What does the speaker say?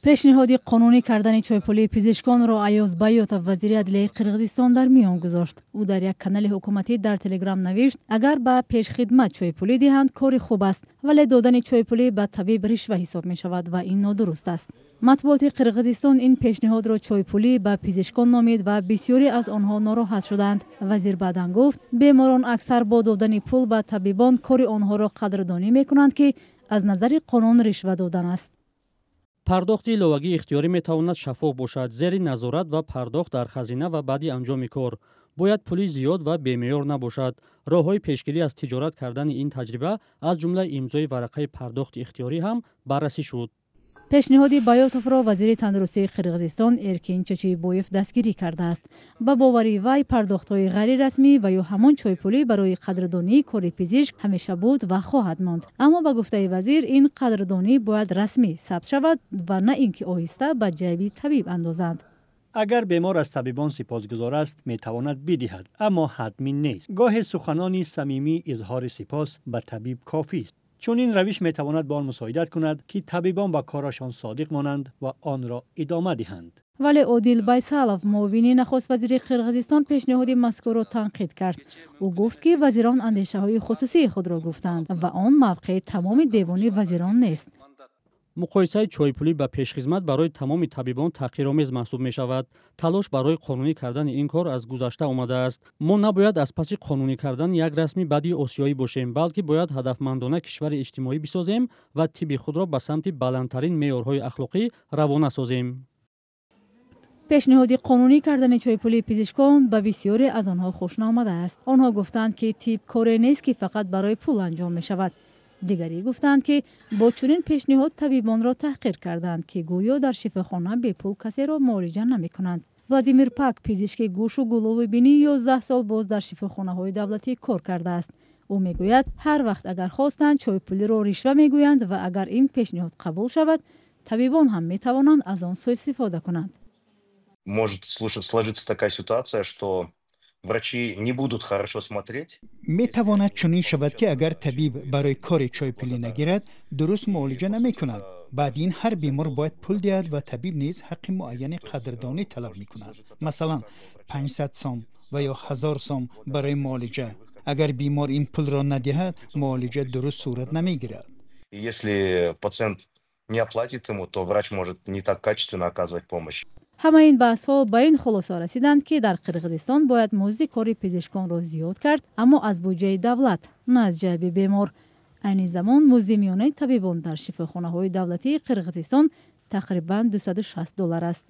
پیشنهاد قانونی کردن چایپولی پزشکان را ایاز بیاتов وزیر عدلیه قرغیزستان در میان گذاشت. او در یک کانال حکومتی در تلگرام نوشت اگر به پیش خدمت چایپولی دهند کار خوب است، ولی دادن چایپولی به طبیب رشوه حساب می شود و این نادرست است. مطبوعات قرغیزستان این پیشنهاد را چایپولی به پزشکان نامید و بسیاری از آنها ناراحت شدند. وزیر بعداً گفت بیماران اکثر با دادن پول به طبیبان کار آنها را قدردانی می کنند که از نظر قانون رشوه دادن است. پرداخت ایلوگی اختیاری میتواند شفاف باشد، زیر نظارت و پرداخت در خزینه و بعدی انجام کار. باید پولی زیاد و بی‌معیار نباشد. راههای پیشگیری از تجارت کردن این تجربه از جمله امضای ورقه پرداخت اختیاری هم بررسی شد. پیشنهاد بیاتов را وزیر تندرستی قرغیزستان ارکین چچیبویف دستگیری کرده است. با باوری وی پرداخت‌های غیر رسمی و یا همان چایپولی برای قدردانی کار پزشک همیشه بود و خواهد ماند. اما با گفته وزیر این قدردانی باید رسمی ثبت شود و نه اینکه آهسته به جیب طبیب اندازند. اگر بیمار از طبیبان سپاسگزار است میتواند بدهد، اما حتمی نیست. گاهی سخنانی صمیمی اظهار سپاس به طبیب کافی است. چون این روش میتواند با آن مساعدت کند که طبیبان به کارشان صادق مانند و آن را ادامه دهند. ولی عادل بیسالov معاون نخست وزیر قرغیزستان پیشنهاد مذکور را تنقید کرد. او گفت که وزیران اندیشه های خصوصی خود را گفتند و آن موقع تمام دیوان وزیران نیست. مقایسه چایپولی به پیشخدمت برای تمام طبیبان تحقیرآمیز محسوب می شود. تلاش برای قانونی کردن این کار از گذشته آمده است. ما نباید از پس قانونی کردن یک رسمی بدی آسیایی باشیم، بلکه باید هدفمندانه کشور اجتماعی بسازیم و طب خود را به سمت بلندترین معیارهای اخلاقی روانه سازیم. پیشنهاد قانونی کردن چایپولی پزشکان به بسیاری از آنها خوش نآمده است. آنها گفتند که طب کاری نیست که فقط برای پول انجام می شود. دیگری گفتند که با چنین پیشنهاد طبیبان را تحقیر کردند که گویا در شفاخانه به پول کسی را معالجه نمی کنند. ولادیمیر پاک پزشک گوش و گلو بینی 11 سال باز در شفاخانه های دولتی کار کرده است. او میگوید هر وقت اگر خواستند چایپولی را رشوه میگویند و اگر این پیشنهاد قبول شود طبیبان هم می توانند از آن سوء استفاده کنند. Может сложиться такая ситуация, что врачи не будут хорошо смотреть. میتواند چنین شود که اگر طبیب برای کار چایپولی نگیرد درست معالجه نمی کند. بعد این هر بیمار باید پول دهد و طبیب نیز حق معین قدردانی طلب می کند. مثلا 500 سوم و یا 1000 سوم برای معالجه. اگر بیمار این پول را ندهد معالجه درست صورت نمی گیرد. Если пациент не оплатит ему, то врач может не так качественно оказывать помощь. همه این بحث ها به این خلاصه رسیدند که در قرغیزستان باید مزد کار پزشکان را زیاد کرد، اما از بودجه دولت نه از جیب بیمار. این زمان مزد میانه طبیبان در شفاخانه های دولتی قرغیزستان تقریبا $260 است.